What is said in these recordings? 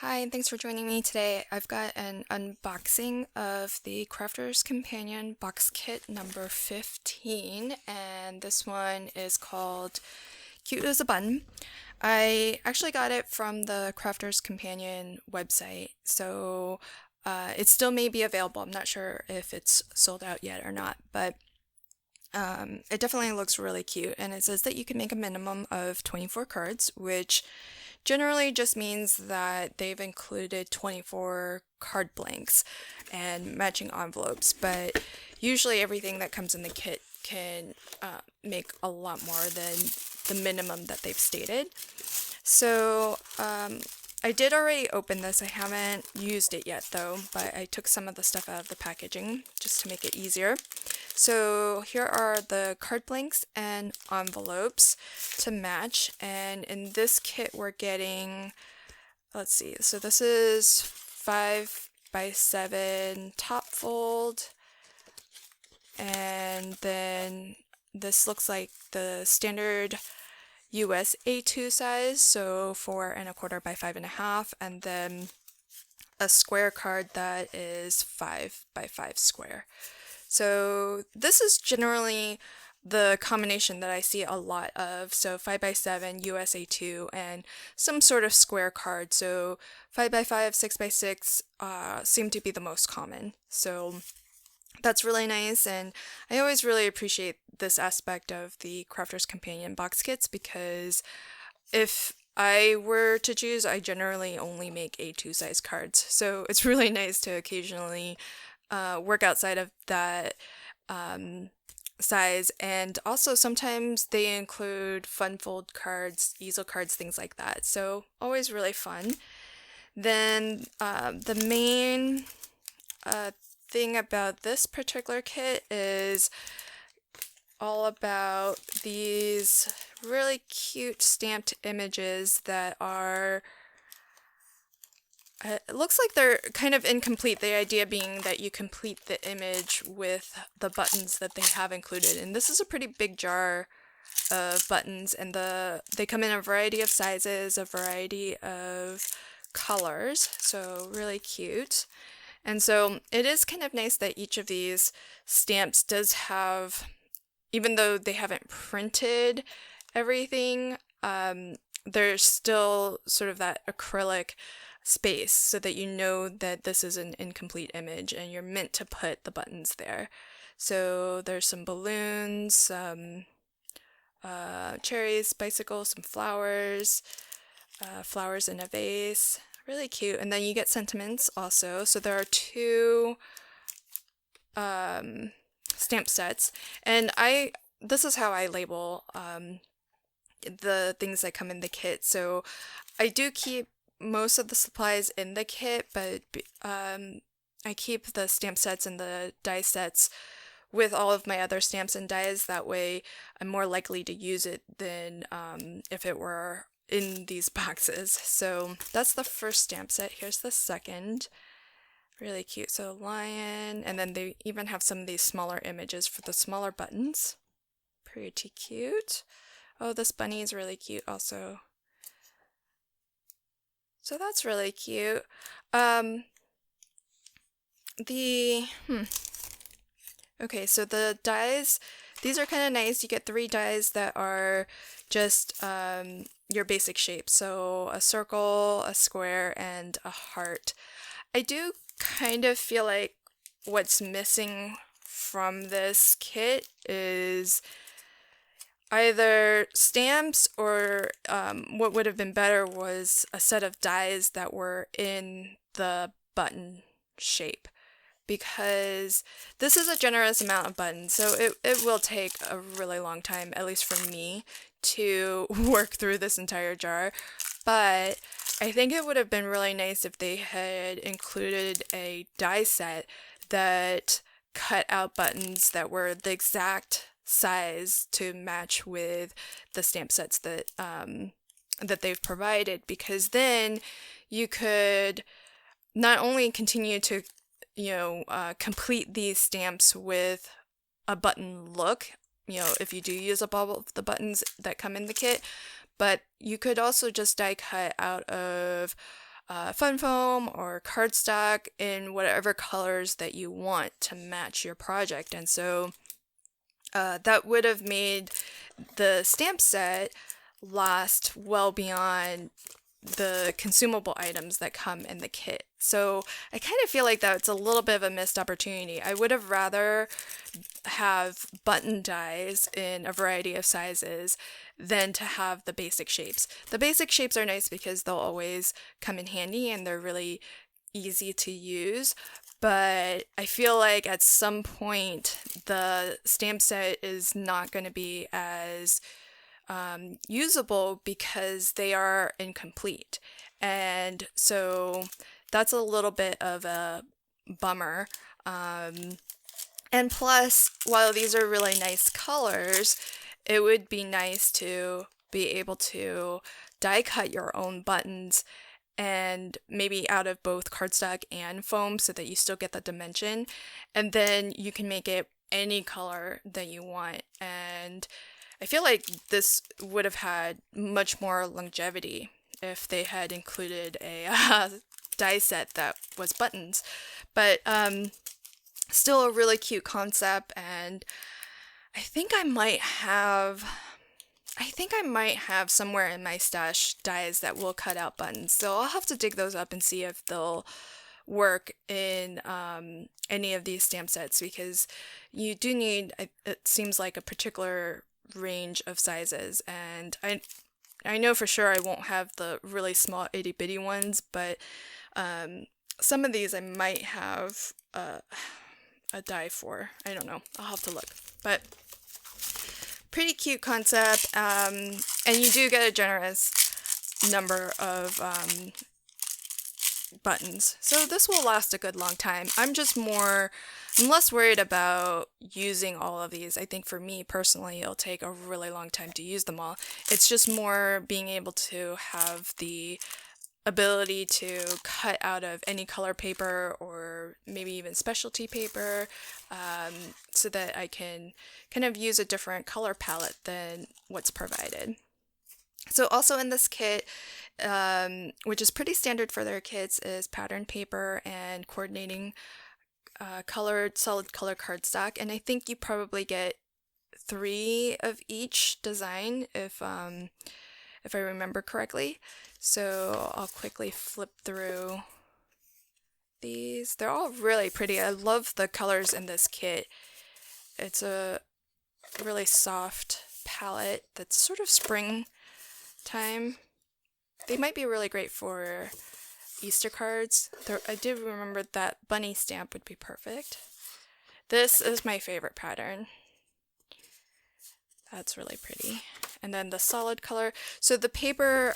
Hi, and thanks for joining me today. I've got an unboxing of the Crafter's Companion box kit number 15, and this one is called Cute as a Button. I actually got it from the Crafter's Companion website, so it still may be available. I'm not sure if it's sold out yet or not, but it definitely looks really cute, and it says that you can make a minimum of 24 cards, which generally just means that they've included 24 card blanks and matching envelopes, but usually everything that comes in the kit can make a lot more than the minimum that they've stated. So I did already open this. I haven't used it yet though, but I took some of the stuff out of the packaging just to make it easier. So here are the card blanks and envelopes to match, and in this kit we're getting, let's see, so this is 5x7 top fold, and then this looks like the standard US A2 size, so 4¼ by 5½, and then a square card that is 5x5 square. So this is generally the combination that I see a lot of. So 5x7, US A2, and some sort of square card. So 5x5, 6x6 seem to be the most common. So that's really nice, and I always really appreciate this aspect of the Crafter's Companion box kits because if I were to choose, I generally only make A2 size cards. So it's really nice to occasionally work outside of that size, and also sometimes they include fun fold cards, easel cards, things like that. So always really fun. Then the main thing about this particular kit is all about these really cute stamped images that are it looks like they're kind of incomplete, the idea being that you complete the image with the buttons that they have included. And this is a pretty big jar of buttons, and they come in a variety of sizes, a variety of colors, so really cute. And so it is kind of nice that each of these stamps does have, even though they haven't printed everything, there's still sort of that acrylic space so that you know that this is an incomplete image and you're meant to put the buttons there. So there's some balloons, some cherries, bicycles, some flowers, flowers in a vase. Really cute. And then you get sentiments also. So there are two stamp sets, and this is how I label the things that come in the kit. So I do keep most of the supplies in the kit, but I keep the stamp sets and the die sets with all of my other stamps and dies. That way I'm more likely to use it than if it were in these boxes. So that's the first stamp set. Here's the second. Really cute. So lion, and then they even have some of these smaller images for the smaller buttons. Pretty cute. Oh, this bunny is really cute also. So that's really cute. Okay, so the dies, these are kind of nice. You get 3 dies that are just your basic shape. So a circle, a square, and a heart. I do kind of feel like what's missing from this kit is either stamps, or what would have been better was a set of dies that were in the button shape, because this is a generous amount of buttons, so it will take a really long time, at least for me, to work through this entire jar. But I think it would have been really nice if they had included a die set that cut out buttons that were the exact size to match with the stamp sets that that they've provided, because then you could not only continue to complete these stamps with a button look, if you do use up all of the buttons that come in the kit, but you could also just die cut out of fun foam or cardstock in whatever colors that you want to match your project. And so that would have made the stamp set last well beyond the consumable items that come in the kit. So I kind of feel like that's a little bit of a missed opportunity. I would have rather have button dies in a variety of sizes than to have the basic shapes. The basic shapes are nice because they'll always come in handy and they're really easy to use. But I feel like at some point the stamp set is not going to be as usable because they are incomplete. And so that's a little bit of a bummer. And plus, while these are really nice colors, it would be nice to be able to die cut your own buttons and maybe out of both cardstock and foam so that you still get the dimension. And then you can make it any color that you want. And I feel like this would have had much more longevity if they had included a die set that was buttons. But still a really cute concept, and I think I might have somewhere in my stash dies that will cut out buttons. So I'll have to dig those up and see if they'll work in any of these stamp sets, because you do need, it seems like, a particular range of sizes, and I know for sure I won't have the really small itty bitty ones, but some of these I might have a die for. I don't know. I'll have to look. But pretty cute concept, and you do get a generous number of buttons. So this will last a good long time. I'm less worried about using all of these. I think for me personally, it'll take a really long time to use them all. It's just more being able to have the ability to cut out of any color paper or maybe even specialty paper, so that I can kind of use a different color palette than what's provided. So also in this kit, which is pretty standard for their kits, is pattern paper and coordinating colored solid color cardstock, and I think you probably get 3 of each design if I remember correctly. So I'll quickly flip through these. They're all really pretty. I love the colors in this kit. It's a really soft palette that's sort of springtime. They might be really great for Easter cards. I did remember that bunny stamp would be perfect. This is my favorite pattern. That's really pretty. And then the solid color. So the paper,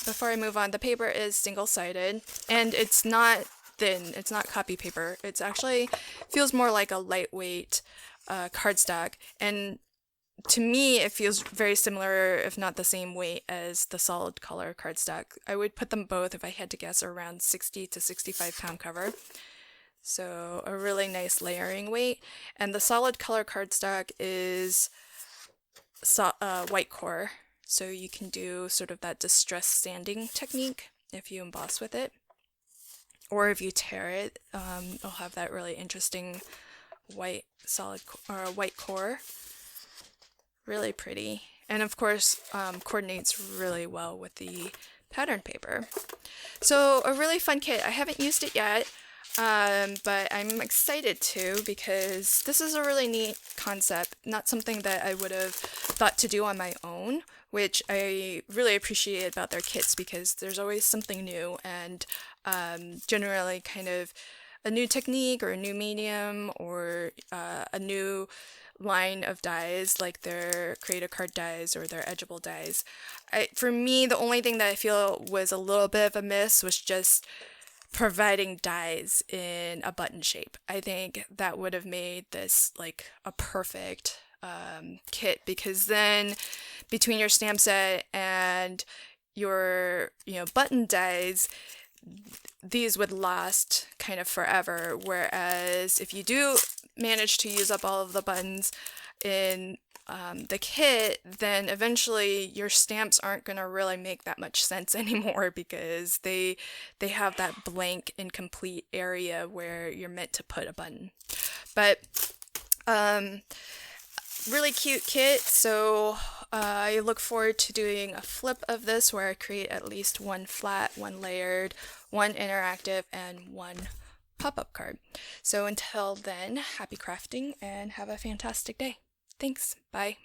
before I move on, the paper is single-sided, and it's not thin. It's not copy paper. It's actually feels more like a lightweight cardstock. And to me, it feels very similar, if not the same weight, as the solid color cardstock. I would put them both, if I had to guess, around 60 to 65 pound cover. So a really nice layering weight. And the solid color cardstock is white core, so you can do sort of that distress sanding technique if you emboss with it, or if you tear it, it'll have that really interesting white white core. Really pretty, and of course coordinates really well with the pattern paper. So a really fun kit. I haven't used it yet, but I'm excited to, because this is a really neat concept, not something that I would have thought to do on my own, which I really appreciate about their kits, because there's always something new, and generally kind of a new technique or a new medium or a new line of dies, like their create a card dies or their edgeable dies. For me, the only thing that I feel was a little bit of a miss was just providing dies in a button shape. I think that would have made this like a perfect kit, because then between your stamp set and your button dies, these would last kind of forever. Whereas if you do manage to use up all of the buttons in the kit, then eventually your stamps aren't going to really make that much sense anymore because they have that blank incomplete area where you're meant to put a button. But really cute kit, so I look forward to doing a flip of this where I create at least one flat, one layered, one interactive, and one pop-up card. So until then, happy crafting and have a fantastic day. Thanks. Bye.